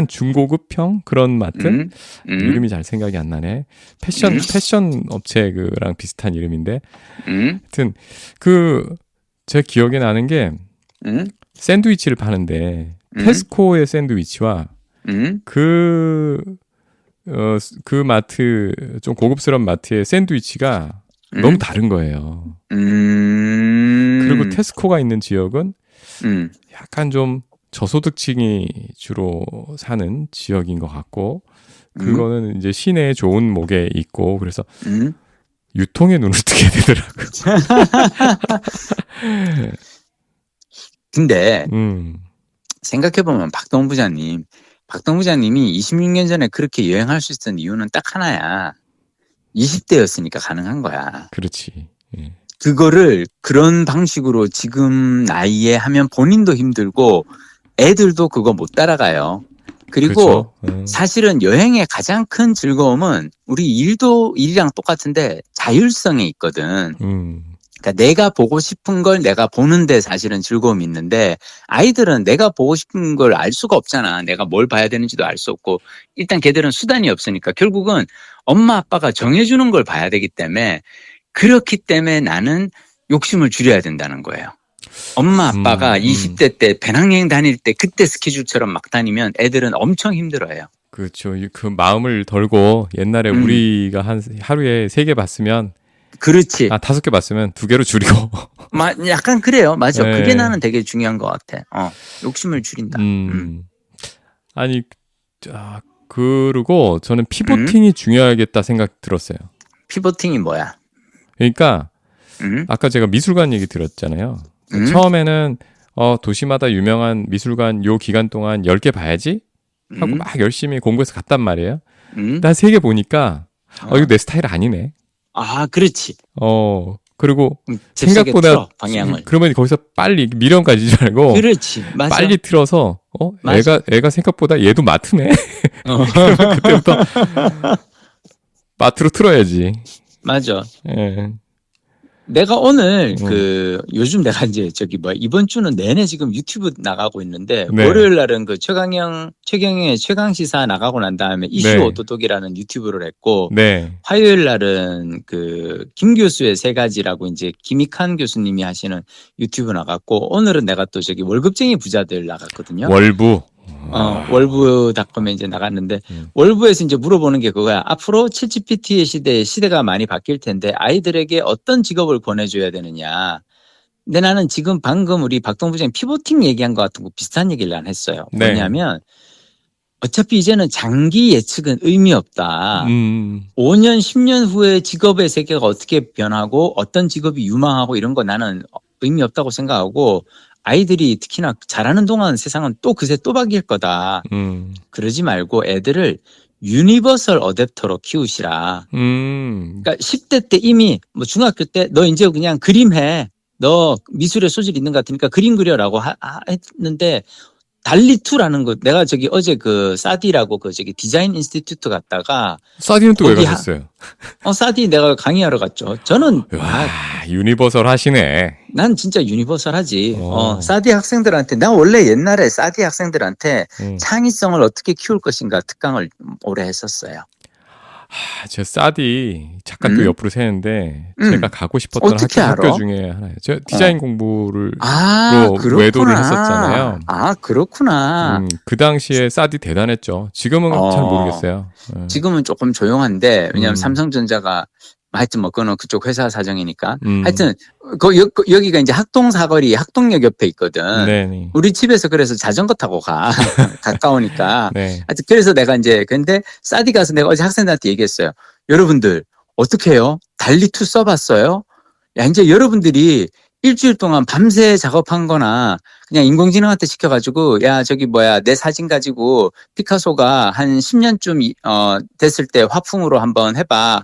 Speaker 2: 중고급형 그런 마트? 이름이 잘 생각이 안 나네. 패션 업체랑 비슷한 이름인데. 하여튼, 제 기억에 나는 게, 샌드위치를 파는데, 테스코의 샌드위치와, 그 마트, 좀 고급스러운 마트의 샌드위치가 너무 다른 거예요. 그리고 테스코가 있는 지역은 약간 좀 저소득층이 주로 사는 지역인 것 같고, 그거는 이제 시내에 좋은 목에 있고, 그래서 유통에 눈을 뜨게 되더라고요.
Speaker 1: 근데 생각해보면 박동 부장님이 26년 전에 그렇게 여행할 수 있었던 이유는 딱 하나야. 20대였으니까 가능한 거야.
Speaker 2: 그렇지. 예.
Speaker 1: 그거를 그런 방식으로 지금 나이에 하면 본인도 힘들고 애들도 그거 못 따라가요. 그리고
Speaker 2: 그렇죠.
Speaker 1: 사실은 여행의 가장 큰 즐거움은 우리 일이랑 똑같은데 자율성에 있거든. 그러니까 내가 보고 싶은 걸 내가 보는데 사실은 즐거움이 있는데 아이들은 내가 보고 싶은 걸 알 수가 없잖아. 내가 뭘 봐야 되는지도 알 수 없고 일단 걔들은 수단이 없으니까 결국은 엄마 아빠가 정해주는 걸 봐야 되기 때문에 그렇기 때문에 나는 욕심을 줄여야 된다는 거예요. 엄마 아빠가 20대 때 배낭여행 다닐 때 그때 스케줄처럼 막 다니면 애들은 엄청 힘들어요.
Speaker 2: 그렇죠. 그 마음을 덜고 옛날에 우리가 하루에 3개 봤으면
Speaker 1: 그렇지.
Speaker 2: 5개 봤으면 2개로 줄이고.
Speaker 1: 약간 그래요. 맞아.
Speaker 2: 네.
Speaker 1: 그게 나는 되게 중요한 것 같아. 욕심을 줄인다.
Speaker 2: 아니, 그리고 저는 피보팅이 중요하겠다 생각 들었어요.
Speaker 1: 피보팅이 뭐야?
Speaker 2: 그러니까 아까 제가 미술관 얘기 들었잖아요. 처음에는 도시마다 유명한 미술관 요 기간 동안 10개 봐야지 하고 막 열심히 공부해서 갔단 말이에요. 난 3개 보니까 이거 내 스타일 아니네.
Speaker 1: 아, 그렇지.
Speaker 2: 그리고
Speaker 1: 생각보다 틀어, 방향을.
Speaker 2: 그러면 거기서 빨리 미련까지 줄 알고
Speaker 1: 그렇지. 맞아.
Speaker 2: 빨리 틀어서 애가 생각보다 얘도 마트네. 그러면 그때부터 마트로 틀어야지.
Speaker 1: 맞아.
Speaker 2: 예.
Speaker 1: 내가 오늘 요즘 내가 이제 이번 주는 내내 지금 유튜브 나가고 있는데
Speaker 2: 네.
Speaker 1: 월요일 날은 그 최경영의 최강시사 나가고 난 다음에 이슈
Speaker 2: 네.
Speaker 1: 오도독이라는 유튜브를 했고
Speaker 2: 네.
Speaker 1: 화요일 날은 김 교수의 3가지라고 이제 김익한 교수님이 하시는 유튜브 나갔고 오늘은 내가 또 월급쟁이 부자들 나갔거든요.
Speaker 2: 월부.
Speaker 1: 월부닷컴에 이제 나갔는데 월부에서 이제 물어보는 게 그거야. 앞으로 챗GPT의 시대가 많이 바뀔 텐데 아이들에게 어떤 직업을 권해줘야 되느냐. 근데 나는 지금 방금 우리 박동 부장님 피보팅 얘기한 것 같은 거 비슷한 얘기를 난 했어요.
Speaker 2: 네.
Speaker 1: 뭐냐면 어차피 이제는 장기 예측은 의미 없다. 5년, 10년 후에 직업의 세계가 어떻게 변하고 어떤 직업이 유망하고 이런 거 나는 의미 없다고 생각하고 아이들이 특히나 잘하는 동안 세상은 또 그새 또 바뀔 거다. 그러지 말고 애들을 유니버설 어댑터로 키우시라. 그러니까 10대 때 이미 중학교 때 너 이제 그냥 그림해. 너 미술에 소질 있는 것 같으니까 그림 그려라고 했는데 달리2라는 거 내가 어제 사디라고 디자인 인스티튜트 갔다가
Speaker 2: 사디는 또 왜 가셨어요?
Speaker 1: 사디 내가 강의하러 갔죠. 저는
Speaker 2: 유니버설 하시네.
Speaker 1: 난 진짜 유니버설 하지. 사디 학생들한테 나 원래 옛날에 사디 학생들한테 창의성을 어떻게 키울 것인가 특강을 오래 했었어요.
Speaker 2: 저 사디 잠깐 또 옆으로 새는데 제가 가고 싶었던 학교 중에 하나예요. 저 디자인 공부를 외도를 했었잖아요.
Speaker 1: 아, 그렇구나.
Speaker 2: 그 당시에 사디 대단했죠. 지금은 잘 모르겠어요.
Speaker 1: 지금은 조금 조용한데 왜냐하면 삼성전자가 하여튼 그거는 그쪽 회사 사정이니까. 하여튼 여기가 이제 학동사거리 학동역 옆에 있거든.
Speaker 2: 네네.
Speaker 1: 우리 집에서 그래서 자전거 타고 가. 가까우니까.
Speaker 2: 네.
Speaker 1: 하여튼 그래서 내가 근데 사디 가서 내가 어제 학생들한테 얘기했어요. 여러분들 어떻게 해요? 달리2 써봤어요? 야, 이제 여러분들이 일주일 동안 밤새 작업한 거나 그냥 인공지능한테 시켜가지고 내 사진 가지고 피카소가 한 10년쯤 됐을 때 화풍으로 한번 해봐.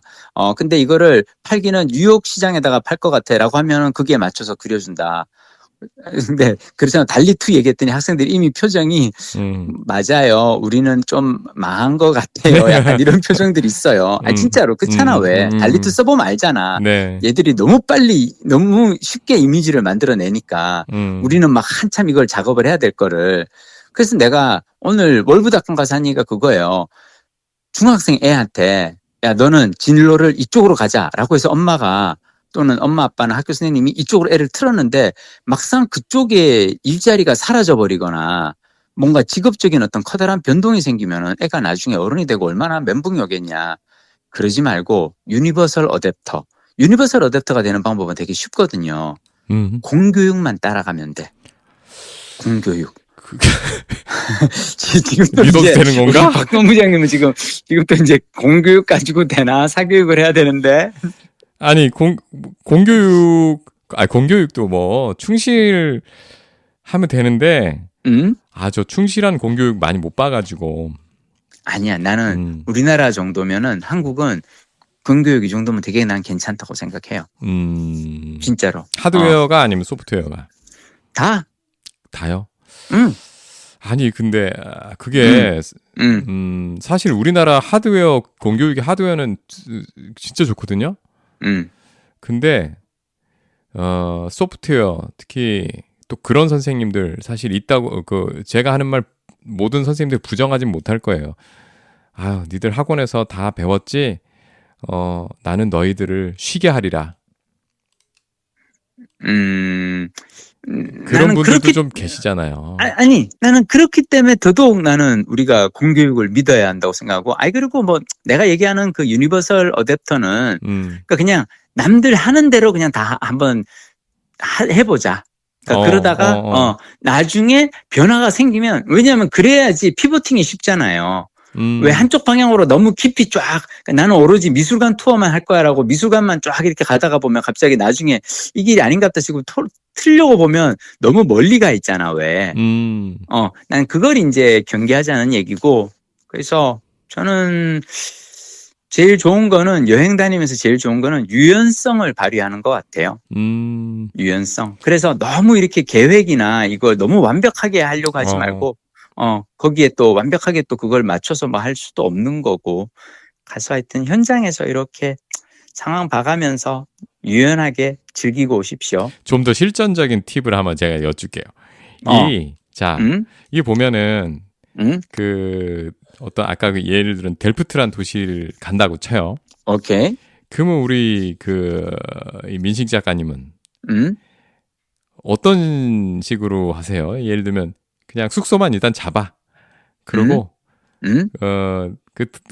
Speaker 1: 근데 이거를 팔기는 뉴욕 시장에다가 팔 것 같아 라고 하면은 그게 맞춰서 그려준다. 근데 그렇잖아. 달리2 얘기했더니 학생들이 이미 표정이 맞아요. 우리는 좀 망한 것 같아요. 약간 이런 표정들이 있어요. 아 진짜로 그렇잖아. 왜 달리2 써보면 알잖아.
Speaker 2: 네.
Speaker 1: 얘들이 너무 빨리 너무 쉽게 이미지를 만들어내니까 우리는 막 한참 이걸 작업을 해야 될 거를. 그래서 내가 오늘 월부닷컴 가서 한 얘기가 그거예요. 중학생 애한테 야 너는 진로를 이쪽으로 가자라고 해서 엄마가 또는 엄마 아빠나 학교 선생님이 이쪽으로 애를 틀었는데 막상 그쪽에 일자리가 사라져 버리거나 뭔가 직업적인 어떤 커다란 변동이 생기면은 애가 나중에 어른이 되고 얼마나 멘붕이 오겠냐. 그러지 말고 유니버설 어댑터가 되는 방법은 되게 쉽거든요. 공교육만 따라가면 돼. 공교육. 지금 또
Speaker 2: 믿어도
Speaker 1: 이제
Speaker 2: 되는 건가?
Speaker 1: 박동 부장님은 지금 또 이제 공교육 가지고 되나 사교육을 해야 되는데.
Speaker 2: 아니 공교육도 뭐 충실하면 되는데 저 충실한 공교육 많이 못 봐가지고.
Speaker 1: 아니야 나는 우리나라 정도면은 한국은 공교육 이 정도면 되게 난 괜찮다고 생각해요. 진짜로.
Speaker 2: 하드웨어가 아니면 소프트웨어가? 다요? 아니 근데 그게 사실 우리나라 하드웨어 공교육의 하드웨어는 진짜 좋거든요. 근데 소프트웨어 특히 또 그런 선생님들 사실 있다고 제가 하는 말 모든 선생님들 부정하진 못할 거예요. 아유 니들 학원에서 다 배웠지. 나는 너희들을 쉬게 하리라. 그런 분들도 좀 계시잖아요.
Speaker 1: 아니 나는 그렇기 때문에 더더욱 나는 우리가 공교육을 믿어야 한다고 생각하고 그리고 뭐 내가 얘기하는 그 유니버설 어댑터는 그러니까 그냥 남들 하는 대로 그냥 다 한번 해보자. 그러니까 그러다가 나중에 변화가 생기면 왜냐하면 그래야지 피보팅이 쉽잖아요. 왜 한쪽 방향으로 너무 깊이 쫙 그러니까 나는 오로지 미술관 투어만 할 거야라고 미술관만 쫙 이렇게 가다가 보면 갑자기 나중에 이 길이 아닌갑다 싶고 틀려고 보면 너무 멀리 가 있잖아 왜. 난 그걸 이제 경계하자는 얘기고 그래서 저는 제일 좋은 거는 여행 다니면서 제일 좋은 거는 유연성을 발휘하는 것 같아요. 유연성. 그래서 너무 이렇게 계획이나 이걸 너무 완벽하게 하려고 하지 말고 거기에 또 완벽하게 또 그걸 맞춰서 뭐 할 수도 없는 거고 가서 하여튼 현장에서 이렇게 상황 봐가면서 유연하게 즐기고 오십시오.
Speaker 2: 좀 더 실전적인 팁을 한번 제가 여쭐게요. 이게 보면은 어떤 아까 예를 들은 델프트란 도시를 간다고 쳐요.
Speaker 1: 오케이.
Speaker 2: 그러면 우리 이 민식 작가님은 어떤 식으로 하세요? 예를 들면 그냥 숙소만 일단 잡아. 그러고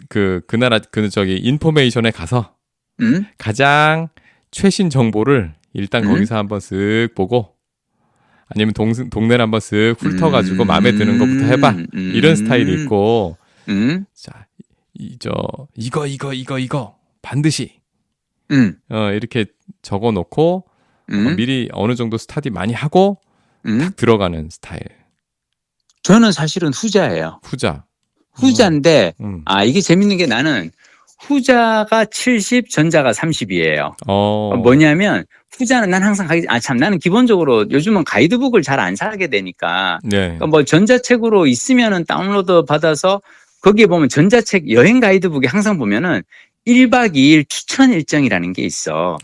Speaker 2: 그 나라 인포메이션에 가서 가장 최신 정보를 일단 거기서 한번 쓱 보고 아니면 동네를 한번 쓱 훑어가지고 마음에 드는 것부터 해봐. 이런 스타일이 있고 자, 이거 반드시 이렇게 적어놓고 미리 어느 정도 스터디 많이 하고 딱 들어가는 스타일.
Speaker 1: 저는 사실은 후자예요. 후자인데 이게 재밌는 게 나는 후자가 70, 전자가 30이에요. 뭐냐면 후자는 난 항상 나는 기본적으로 요즘은 가이드북을 잘 안 사게 되니까 그러니까 뭐 전자책으로 있으면은 다운로드 받아서 거기에 보면 전자책 여행 가이드북에 항상 보면은 1박 2일 추천 일정이라는 게 있어.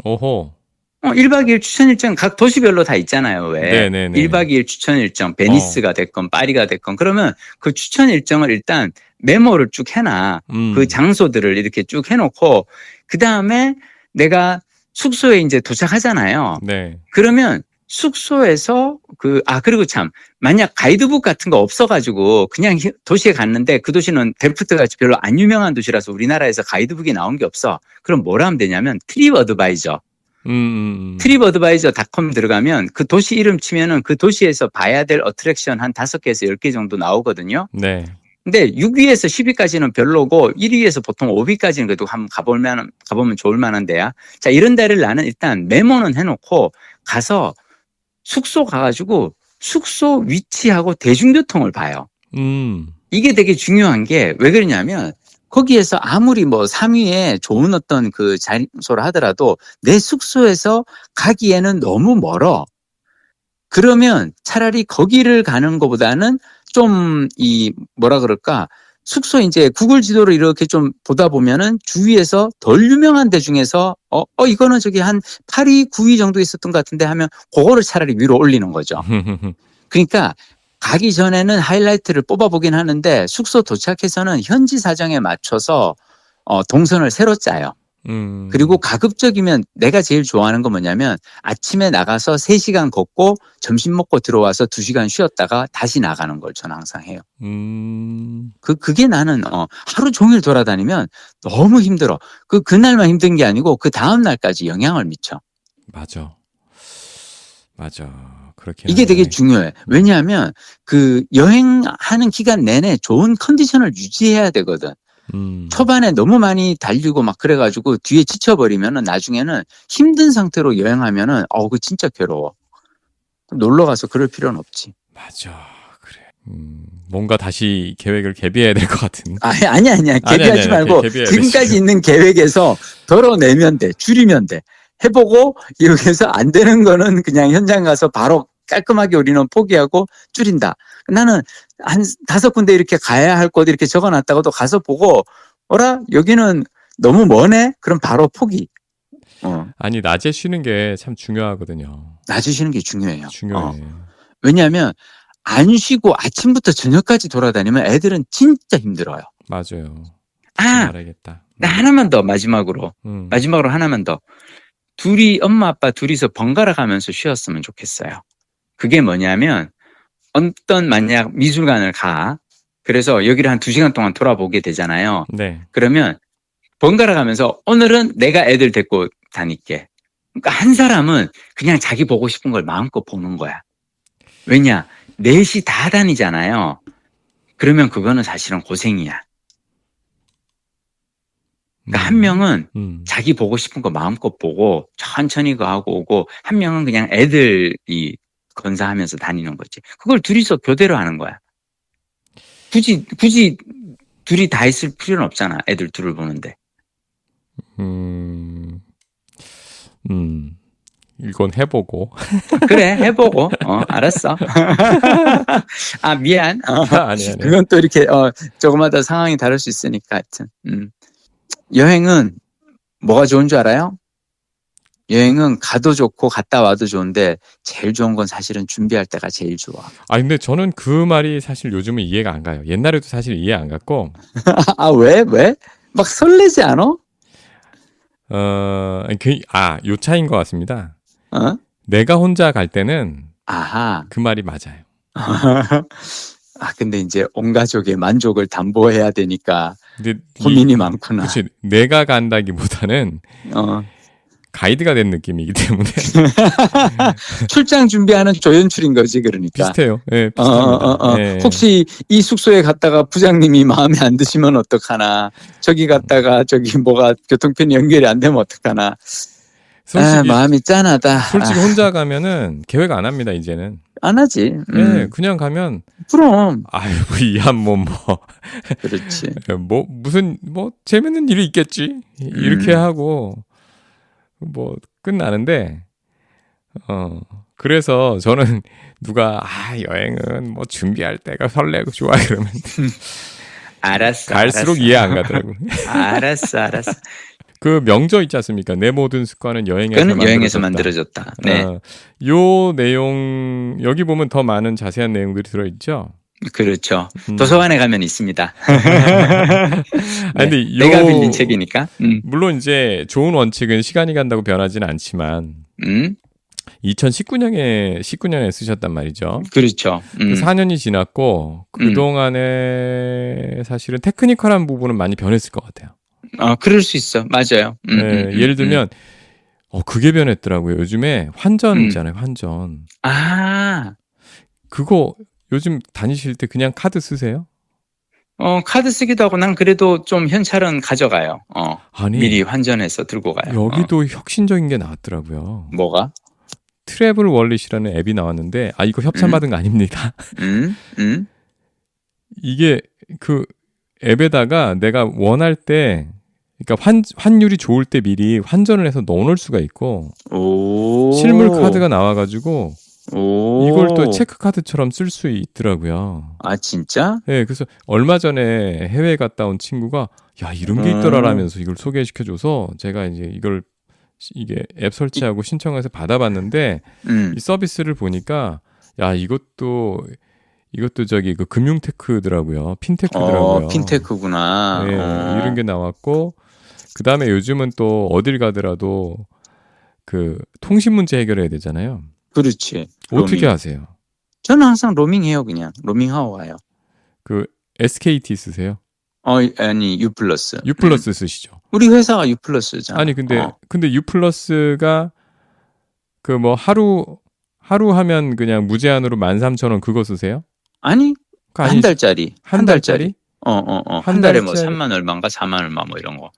Speaker 1: 1박 2일 추천 일정 각 도시별로 다 있잖아요. 왜? 1박 2일 추천 일정, 베니스가 됐건 파리가 됐건 그러면 그 추천 일정을 일단 메모를 쭉 해놔. 그 장소들을 이렇게 쭉 해놓고 그 다음에 내가 숙소에 이제 도착하잖아요. 그러면 숙소에서 그리고 참 만약 가이드북 같은 거 없어가지고 그냥 도시에 갔는데 그 도시는 델프트 같이 별로 안 유명한 도시라서 우리나라에서 가이드북이 나온 게 없어. 그럼 뭘 하면 되냐면 트립 어드바이저. 트립어드바이저닷컴 들어가면 그 도시 이름 치면은 그 도시에서 봐야 될 어트랙션 한 5개에서 10개 정도 나오거든요. 근데 6위에서 10위까지는 별로고 1위에서 보통 5위까지는 그래도 한번 가보면 좋을 만한 데야. 자, 이런 데를 나는 일단 메모는 해놓고 가서 숙소 가가지고 숙소 위치하고 대중교통을 봐요. 이게 되게 중요한 게 왜 그러냐면 거기에서 아무리 뭐 3위에 좋은 어떤 그 장소를 하더라도 내 숙소에서 가기에는 너무 멀어. 그러면 차라리 거기를 가는 것보다는 좀 뭐라 그럴까? 숙소 이제 구글 지도를 이렇게 좀 보다 보면은 주위에서 덜 유명한 데 중에서 이거는 저기 한 8위, 9위 정도 있었던 것 같은데 하면 그거를 차라리 위로 올리는 거죠. 그러니까 가기 전에는 하이라이트를 뽑아보긴 하는데 숙소 도착해서는 현지 사정에 맞춰서 동선을 새로 짜요. 그리고 가급적이면 내가 제일 좋아하는 건 뭐냐면 아침에 나가서 3시간 걷고 점심 먹고 들어와서 2시간 쉬었다가 다시 나가는 걸 저는 항상 해요. 그게 나는 하루 종일 돌아다니면 너무 힘들어. 그날만 힘든 게 아니고 그 다음 날까지 영향을 미쳐.
Speaker 2: 맞아. 그렇게
Speaker 1: 이게 되게 중요해. 왜냐하면 그 여행하는 기간 내내 좋은 컨디션을 유지해야 되거든. 초반에 너무 많이 달리고 막 그래가지고 뒤에 지쳐버리면은 나중에는 힘든 상태로 여행하면은 그거 진짜 괴로워. 놀러 가서 그럴 필요는 없지.
Speaker 2: 맞아. 그래. 뭔가 다시 계획을 개비해야 될 것 같은.
Speaker 1: 아니야. 개비하지 말고 지금까지 있는 계획에서 덜어내면 돼. 줄이면 돼. 해보고 여기서 안 되는 거는 그냥 현장 가서 바로 깔끔하게 우리는 포기하고 줄인다. 나는 한 5군데 이렇게 가야 할 곳 이렇게 적어놨다가도 가서 보고 여기는 너무 머네? 그럼 바로 포기.
Speaker 2: 아니 낮에 쉬는 게 참 중요하거든요.
Speaker 1: 낮에 쉬는 게 중요해요.
Speaker 2: 중요해.
Speaker 1: 왜냐하면 안 쉬고 아침부터 저녁까지 돌아다니면 애들은 진짜 힘들어요.
Speaker 2: 맞아요.
Speaker 1: 말하겠다. 나 하나만 더 마지막으로 하나만 더. 엄마 아빠 둘이서 번갈아 가면서 쉬었으면 좋겠어요. 그게 뭐냐면 만약 미술관을 가. 그래서 여기를 한 2시간 동안 돌아보게 되잖아요.
Speaker 2: 네.
Speaker 1: 그러면 번갈아 가면서 오늘은 내가 애들 데리고 다닐게. 그러니까 한 사람은 그냥 자기 보고 싶은 걸 마음껏 보는 거야. 왜냐? 넷이 다 다니잖아요. 그러면 그거는 사실은 고생이야. 그러니까 한 명은 자기 보고 싶은 거 마음껏 보고 천천히 가고 오고 한 명은 그냥 애들이 건사하면서 다니는 거지. 그걸 둘이서 교대로 하는 거야. 굳이 둘이 다 있을 필요는 없잖아. 애들 둘을 보는데.
Speaker 2: 이건 해보고.
Speaker 1: 그래, 해보고. 알았어. 미안.
Speaker 2: 아니.
Speaker 1: 그건 또 이렇게 조금마다 상황이 다를 수 있으니까 하여튼. 여행은 뭐가 좋은 줄 알아요? 여행은 가도 좋고 갔다 와도 좋은데 제일 좋은 건 사실은 준비할 때가 제일 좋아.
Speaker 2: 근데 저는 그 말이 사실 요즘은 이해가 안 가요. 옛날에도 사실 이해 안 갔고.
Speaker 1: 왜? 막 설레지 않아?
Speaker 2: 요 차이인 것 같습니다. 내가 혼자 갈 때는 그 말이 맞아요.
Speaker 1: 근데 이제 온 가족의 만족을 담보해야 되니까 고민이 많구나.
Speaker 2: 그치, 내가 간다기보다는 가이드가 된 느낌이기 때문에
Speaker 1: 출장 준비하는 조연출인 거지. 그러니까
Speaker 2: 비슷해요. 네, 비슷합니다. 네.
Speaker 1: 혹시 이 숙소에 갔다가 부장님이 마음에 안 드시면 어떡하나, 저기 갔다가 저기 뭐가 교통편이 연결이 안 되면 어떡하나. 솔직히 마음이 짠하다.
Speaker 2: 솔직히 혼자 가면은 계획 안 합니다. 이제는
Speaker 1: 안 하지.
Speaker 2: 네, 그냥 가면
Speaker 1: 그럼 그렇지.
Speaker 2: 무슨 재밌는 일이 있겠지 이렇게 하고 끝나는데 그래서 저는 누가 여행은 준비할 때가 설레고 좋아 그러면
Speaker 1: 알았어.
Speaker 2: 갈수록 이해 안 가더라고.
Speaker 1: 알았어.
Speaker 2: 그 명저 있지 않습니까? 내 모든 습관은 여행에서
Speaker 1: 만들어졌다. 네.
Speaker 2: 요 내용 여기 보면 더 많은 자세한 내용들이 들어있죠.
Speaker 1: 그렇죠. 도서관에 가면 있습니다.
Speaker 2: 근데
Speaker 1: 내가 빌린 책이니까.
Speaker 2: 물론 이제 좋은 원칙은 시간이 간다고 변하지는 않지만 2019년에 쓰셨단 말이죠.
Speaker 1: 그렇죠.
Speaker 2: 4년이 지났고 그동안에 사실은 테크니컬한 부분은 많이 변했을 것 같아요.
Speaker 1: 그럴 수 있어. 맞아요.
Speaker 2: 예를 들면 그게 변했더라고요. 요즘에 환전 있잖아요. 환전. 그거 요즘 다니실 때 그냥 카드 쓰세요?
Speaker 1: 카드 쓰기도 하고 난 그래도 좀 현찰은 가져가요. 미리 환전해서 들고 가요.
Speaker 2: 여기도 혁신적인 게 나왔더라고요.
Speaker 1: 뭐가?
Speaker 2: 트래블 월릿이라는 앱이 나왔는데 이거 협찬받은 거 아닙니다. 이게 그 앱에다가 내가 원할 때 그러니까 환율이 좋을 때 미리 환전을 해서 넣어놓을 수가 있고 실물 카드가 나와가지고
Speaker 1: 오.
Speaker 2: 이걸 또 체크카드처럼 쓸 수 있더라고요.
Speaker 1: 아, 진짜?
Speaker 2: 네, 그래서 얼마 전에 해외 갔다 온 친구가 야, 이런 게 있더라라면서 이걸 소개시켜줘서 제가 이제 이게 앱 설치하고 신청해서 받아봤는데 이 서비스를 보니까 야, 이것도 저기 그 금융테크더라고요. 핀테크더라고요.
Speaker 1: 핀테크구나.
Speaker 2: 네, 이런 게 나왔고 그 다음에 요즘은 또 어딜 가더라도 그 통신 문제 해결해야 되잖아요.
Speaker 1: 그렇지.
Speaker 2: 어떻게
Speaker 1: 로밍.
Speaker 2: 하세요?
Speaker 1: 저는 항상 로밍해요, 그냥. 로밍하고 와요.
Speaker 2: 그 SKT 쓰세요?
Speaker 1: 아니, U 플러스.
Speaker 2: U 플러스 쓰시죠?
Speaker 1: 우리 회사가 U 플러스잖아.
Speaker 2: 아니 근데 U 플러스가 그 뭐 하루 하면 그냥 무제한으로 13,000원 그거 쓰세요?
Speaker 1: 아니,
Speaker 2: 그거
Speaker 1: 한 달짜리.
Speaker 2: 한 달짜리?
Speaker 1: 한 달에 뭐
Speaker 2: 달짜리?
Speaker 1: 3만 얼마인가 4만 얼마 뭐 이런 거.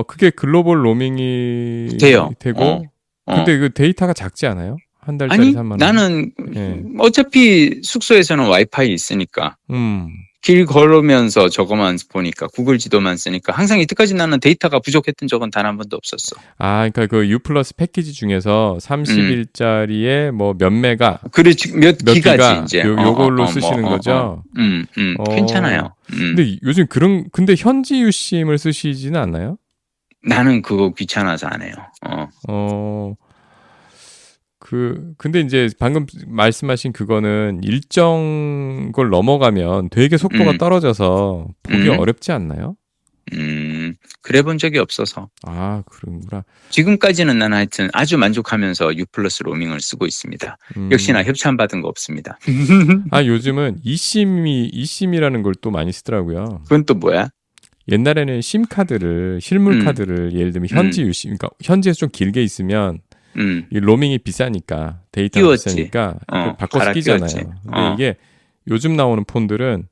Speaker 2: 그게 글로벌 로밍이
Speaker 1: 돼요.
Speaker 2: 되고 근데 그 데이터가 작지 않아요? 한 달짜리
Speaker 1: 아니,
Speaker 2: 3만 원.
Speaker 1: 나는
Speaker 2: 예.
Speaker 1: 어차피 숙소에서는 와이파이 있으니까.
Speaker 2: 음.
Speaker 1: 길 걸으면서 저거만 보니까 구글 지도만 쓰니까 항상 이때까지 나는 데이터가 부족했던 적은 단 한 번도 없었어.
Speaker 2: 아, 그러니까 그 U 플러스 패키지 중에서 30일짜리에 뭐 몇 메가
Speaker 1: 그렇지, 몇 기가지 이제.
Speaker 2: 요걸로 쓰시는 거죠?
Speaker 1: 괜찮아요.
Speaker 2: 근데 요즘 근데 현지 유심을 쓰시지는 않나요?
Speaker 1: 나는 그거 귀찮아서 안 해요.
Speaker 2: 근데 이제 방금 말씀하신 그거는 일정 걸 넘어가면 되게 속도가 떨어져서 보기 어렵지 않나요?
Speaker 1: 그래 본 적이 없어서.
Speaker 2: 아, 그런구나.
Speaker 1: 지금까지는 나는 하여튼 아주 만족하면서 U 플러스 로밍을 쓰고 있습니다. 역시나 협찬 받은 거 없습니다.
Speaker 2: 아, 요즘은 eSIM이라는 걸 또 많이 쓰더라고요.
Speaker 1: 그건 또 뭐야?
Speaker 2: 옛날에는 심카드를, 실물 카드를 예를 들면 현지 유심, 그러니까 현지에서 좀 길게 있으면 이 로밍이 비싸니까 데이터가
Speaker 1: 끼웠지.
Speaker 2: 비싸니까 바꿔서
Speaker 1: 갈아
Speaker 2: 끼잖아요.
Speaker 1: 끼웠지.
Speaker 2: 근데 이게 요즘 나오는 폰들은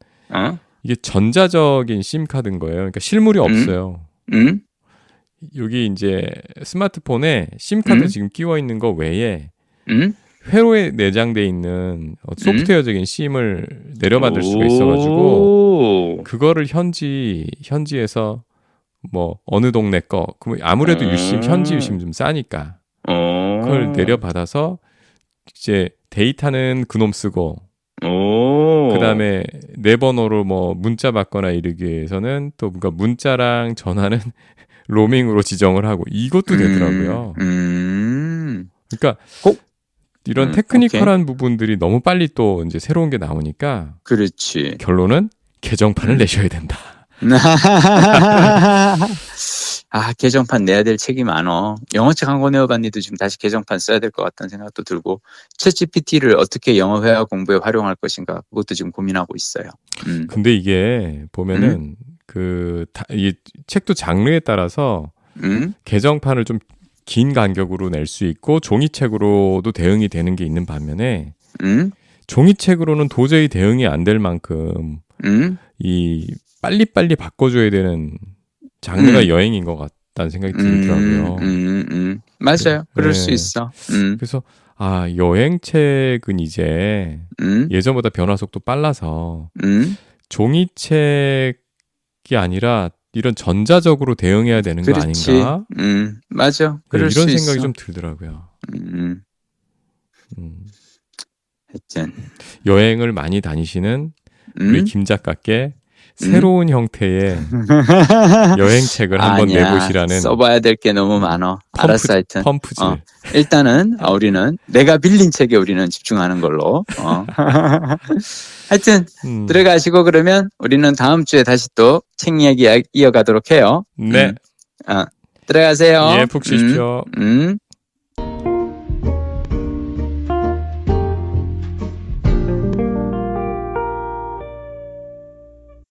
Speaker 2: 이게 전자적인 심 카드인 거예요. 그러니까 실물이 없어요. 여기 이제 스마트폰에 심 카드 지금 끼워 있는 거 외에 회로에 내장돼 있는 소프트웨어적인 심을 내려받을 수가 있어가지고 그거를 현지에서 뭐 어느 동네 거 그럼 아무래도 현지 유심 좀 싸니까 그걸 내려받아서 이제 데이터는 그놈 쓰고 그다음에 내 번호로 뭐 문자 받거나 이러기 위해서는 또 뭔가 문자랑 전화는 로밍으로 지정을 하고 이것도 되더라고요. 그러니까 이런 테크니컬한 부분들이 너무 빨리 또 이제 새로운 게 나오니까
Speaker 1: 그렇지.
Speaker 2: 결론은 개정판을 내셔야 된다.
Speaker 1: 아, 개정판 내야 될 책이 많어. 영어책 한 권 외워봤는데도 지금 다시 개정판 써야 될 것 같다는 생각도 들고 챗GPT를 어떻게 영어 회화 공부에 활용할 것인가 그것도 지금 고민하고 있어요.
Speaker 2: 근데 이게 보면은 이 책도 장르에 따라서 개정판을 좀 긴 간격으로 낼 수 있고 종이책으로도 대응이 되는 게 있는 반면에 종이책으로는 도저히 대응이 안 될 만큼 이 빨리빨리 바꿔줘야 되는 장르가 여행인 것 같다는 생각이 들더라고요.
Speaker 1: 맞아요. 그럴 수 있어.
Speaker 2: 그래서 여행책은 이제 예전보다 변화 속도 빨라서 종이책이 아니라 이런 전자적으로 대응해야 되는 거 아닌가?
Speaker 1: 맞아. 그럴 수
Speaker 2: 이런
Speaker 1: 있어.
Speaker 2: 생각이 좀 들더라고요.
Speaker 1: 하여튼
Speaker 2: 여행을 많이 다니시는 우리 김 작가께 새로운 형태의 여행책을 한번 내보시라는.
Speaker 1: 써봐야 될 게 너무 많어. 알았어, 하여튼.
Speaker 2: 펌프질.
Speaker 1: 일단은 우리는 내가 빌린 책에 우리는 집중하는 걸로. 하여튼 들어가시고 그러면 우리는 다음 주에 다시 또 책 이야기 이어가도록 해요.
Speaker 2: 네.
Speaker 1: 들어가세요.
Speaker 2: 예, 푹 쉬십시오.